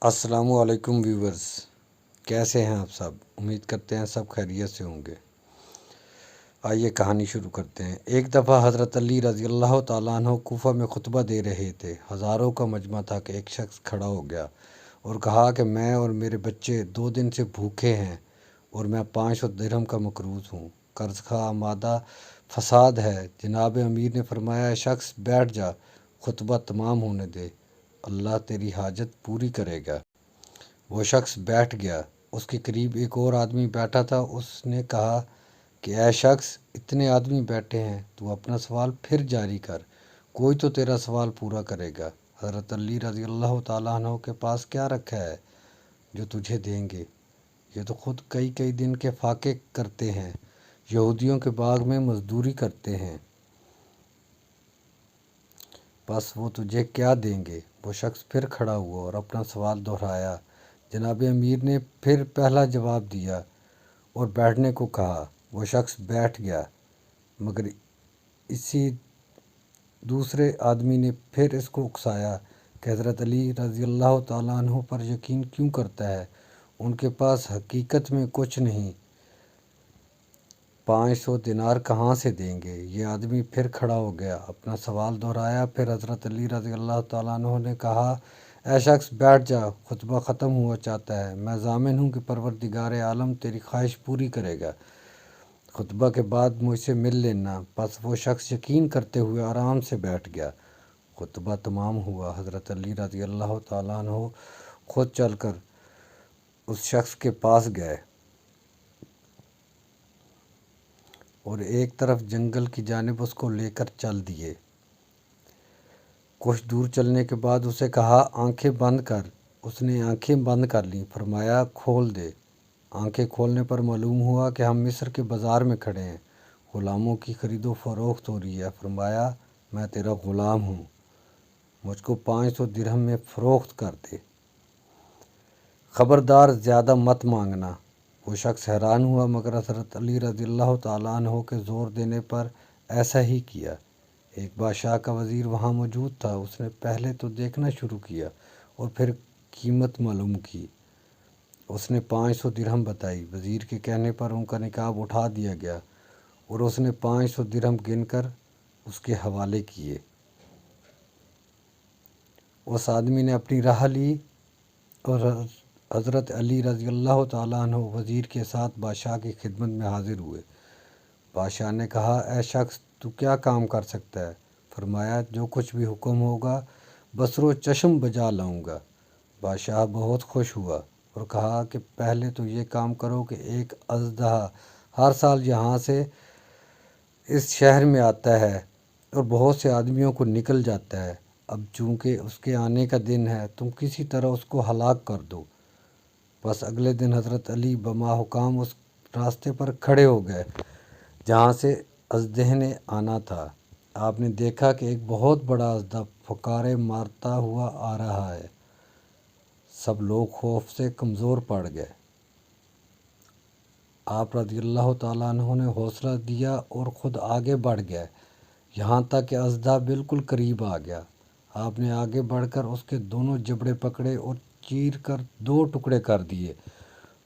अस्सलाम वालेकुम व्यूवर्स, कैसे हैं आप सब। उम्मीद करते हैं सब खैरियत से होंगे। आइए कहानी शुरू करते हैं। एक दफ़ा हज़रत अली रज़ी अल्लाह ताला अन्हु कूफा में खुतबा दे रहे थे। हज़ारों का मजमा था कि एक शख्स खड़ा हो गया और कहा कि मैं और मेरे बच्चे 2 दिन से भूखे हैं और मैं 500 दिरहम का मकरूज़ हूँ। कर्ज़ का आमादा फसाद है। जनाब अमीर ने फरमाया, "ए शख्स बैठ जा, खुतबा तमाम होने दे, अल्लाह तेरी हाजत पूरी करेगा।" वो शख्स बैठ गया। उसके करीब एक और आदमी बैठा था। उसने कहा कि ऐ शख्स, इतने आदमी बैठे हैं, तू अपना सवाल फिर जारी कर, कोई तो तेरा सवाल पूरा करेगा। हज़रत अली रज़ी अल्लाह ताला अन्हु के पास क्या रखा है जो तुझे देंगे। ये तो खुद कई कई दिन के फाके करते हैं, यहूदियों के बाग में मजदूरी करते हैं, बस वो तुझे क्या देंगे। वो शख्स फिर खड़ा हुआ और अपना सवाल दोहराया। जनाब अमीर ने फिर पहला जवाब दिया और बैठने को कहा। वो शख्स बैठ गया, मगर इसी दूसरे आदमी ने फिर इसको उकसाया कि हज़रत अली रज़ी अल्लाह ताला अन्हु पर यकीन क्यों करता है, उनके पास हकीकत में कुछ नहीं, 500 दिनार कहाँ से देंगे। ये आदमी फिर खड़ा हो गया, अपना सवाल दोहराया। फिर हज़रत अली रज़ी अल्लाह ताला अन्हु ने कहा, ऐ शख्स बैठ जा, खुतबा ख़त्म हुआ चाहता है। मैं ज़ामिन हूँ कि परवरदिगार आलम तेरी ख्वाहिश पूरी करेगा। खुतबा के बाद मुझसे मिल लेना। बस वो शख्स यकीन करते हुए आराम से बैठ गया। खुतबा तमाम हुआ। हज़रत अली रज़ी अल्लाह ताला अन्हु खुद चलकर उस शख्स के पास गए और एक तरफ जंगल की जानिब उसको लेकर चल दिए। कुछ दूर चलने के बाद उसे कहा, आंखें बंद कर। उसने आंखें बंद कर लीं। फरमाया, खोल दे। आंखें खोलने पर मालूम हुआ कि हम मिस्र के बाज़ार में खड़े हैं, ग़ुलामों की खरीदो फरोख्त हो रही है। फरमाया, मैं तेरा ग़ुलाम हूँ, मुझको 500 दिरहम में फ़रोख्त कर दे, ख़बरदार ज़्यादा मत मांगना। वो शख्स हैरान हुआ, मगर हज़रत अली रज़ी अल्लाह ताला अन्हु के ज़ोर देने पर ऐसा ही किया। एक बादशाह का वज़ीर वहाँ मौजूद था। उसने पहले तो देखना शुरू किया और फिर कीमत मालूम की। उसने 500 दिरहम बताई। वज़ीर के कहने पर उनका निकाब उठा दिया गया और उसने 500 दिरहम गिनकर उसके हवाले किए। उस आदमी ने अपनी राह ली और हज़रत अली रज़ी अल्लाह ताला अन्हु वज़ीर के साथ बादशाह की खिदमत में हाज़िर हुए। बादशाह ने कहा, ऐ शख्स, तू क्या काम कर सकता है। फरमाया, जो कुछ भी हुक्म होगा बसरो चश्म बजा लाऊंगा। बादशाह बहुत खुश हुआ और कहा कि पहले तो ये काम करो कि एक अज़दहा हर साल यहाँ से इस शहर में आता है और बहुत से आदमियों को निकल जाता है। अब चूँकि उसके आने का दिन है, तुम किसी तरह उसको हलाक कर दो। बस अगले दिन हज़रत अली बमा हुकाम उस रास्ते पर खड़े हो गए जहाँ से अजदह ने आना था। आपने देखा कि एक बहुत बड़ा अजदा फुकारे मारता हुआ आ रहा है। सब लोग खौफ से कमज़ोर पड़ गए। आप रज़ी अल्लाह ताला अन्हु ने हौसला दिया और ख़ुद आगे बढ़ गए, यहाँ तक कि अजदा बिल्कुल करीब आ गया। आपने आगे बढ़कर उसके दोनों जबड़े पकड़े और चीर कर 2 टुकड़े कर दिए।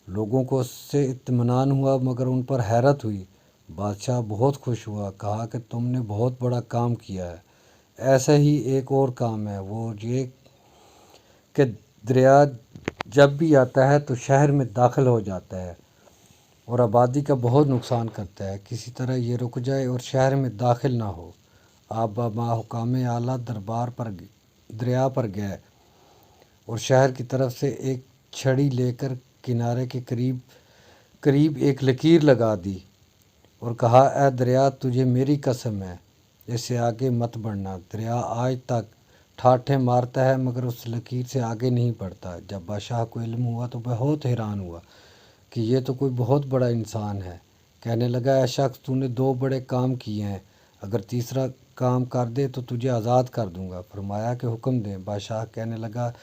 लोगों को उससे इत्मीनान हुआ, मगर उन पर हैरत हुई। बादशाह बहुत खुश हुआ, कहा कि तुमने बहुत बड़ा काम किया है। ऐसा ही एक और काम है, वो ये कि दरिया जब भी आता है तो शहर में दाखिल हो जाता है और आबादी का बहुत नुकसान करता है। किसी तरह ये रुक जाए और शहर में दाखिल ना हो। आप बाबा हुकाम आला दरबार पर दरिया पर गए और शहर की तरफ से एक छड़ी लेकर किनारे के करीब करीब एक लकीर लगा दी और कहा, ए दरिया, तुझे मेरी कसम है, इससे आगे मत बढ़ना। दरिया आज तक ठाठे मारता है, मगर उस लकीर से आगे नहीं बढ़ता। जब बादशाह को इल्म हुआ तो बहुत हैरान हुआ कि ये तो कोई बहुत बड़ा इंसान है। कहने लगा, ऐ शख्स, तूने 2 बड़े काम किए हैं, अगर तीसरा काम कर दे तो तुझे आज़ाद कर दूंगा। फरमाया कि हुक्म दें। बादशाह कहने लगा,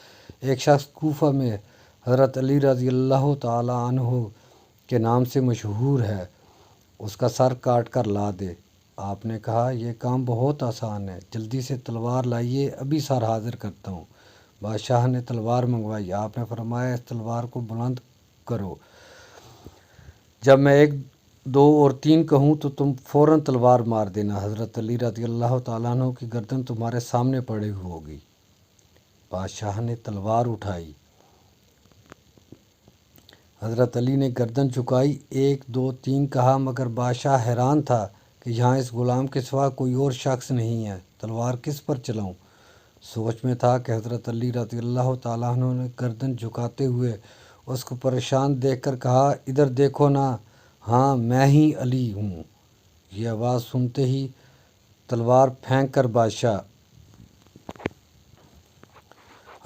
एक शख्स कूफा में हज़रत अली रज़ी अल्लाह ताला अन्हु के नाम से मशहूर है, उसका सर काट कर ला दे। आपने कहा, यह काम बहुत आसान है, जल्दी से तलवार लाइए, अभी सर हाजिर करता हूँ। बादशाह ने तलवार मंगवाई। आपने फरमाया इस तलवार को बुलंद करो, जब मैं 1, 2 और 3 कहूँ तो तुम फ़ौरन तलवार मार देना। हज़रत अली रज़ी अल्लाह तआला अन्हु की गर्दन तुम्हारे सामने पड़ी हुई होगी। बादशाह ने तलवार उठाई। हज़रत अली ने गर्दन झुकाई, 1, 2, 3 कहा, मगर बादशाह हैरान था कि यहाँ इस ग़ुलाम के सिवा कोई और शख्स नहीं है, तलवार किस पर चलाऊँ। सोच में था कि हज़रत अली रज़ी अल्लाह तआला अन्हु ने गर्दन झुकाते हुए उसको परेशान देखकर कहा, इधर देखो ना, हाँ मैं ही अली हूँ। ये आवाज़ सुनते ही तलवार फेंक कर बादशाह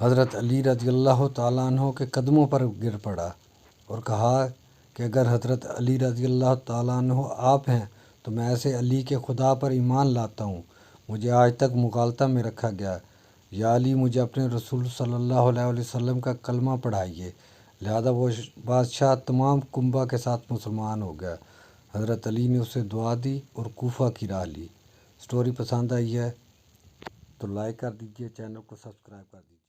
हज़रत अली रज़ी अल्लाह तआला अन्हु के कदमों पर गिर पड़ा और कहा कि अगर हज़रत अली रज़ी अल्लाह तआला अन्हु आप हैं तो मैं ऐसे अली के खुदा पर ईमान लाता हूँ। मुझे आज तक मुग़ालता में रखा गया। या अली, मुझे अपने रसूल सल्लल्लाहु अलैहि वसल्लम का कलमा पढ़ाइए। लिहाजा वो बादशाह तमाम कुंबा के साथ मुसलमान हो गया। हज़रत अली ने उसे दुआ दी और कूफा की राह ली। स्टोरी पसंद आई है तो लाइक कर दीजिए, चैनल को सब्सक्राइब कर दीजिए।